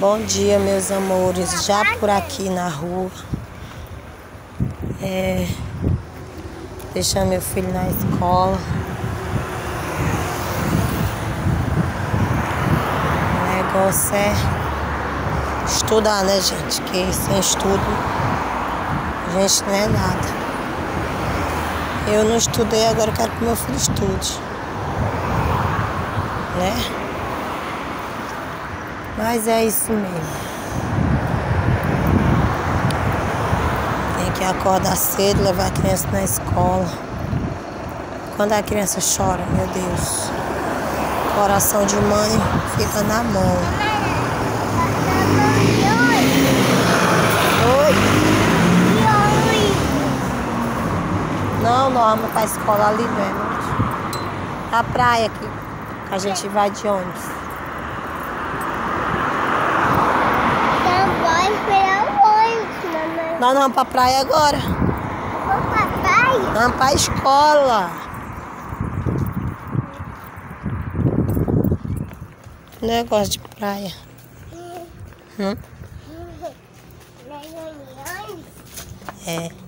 Bom dia, meus amores. Já por aqui na rua. Deixando meu filho na escola. O negócio é estudar, né, gente? Que sem estudo a gente não é nada. Eu não estudei, agora eu quero que meu filho estude, né? Mas é isso mesmo. Tem que acordar cedo, levar a criança na escola. Quando a criança chora, meu Deus, coração de mãe fica na mão. Oi? Não, nós vamos pra escola ali mesmo. A praia aqui, que a gente vai de ônibus. Nós não vamos pra praia agora. Vamos pra praia? Vamos pra escola. Negócio de praia. É.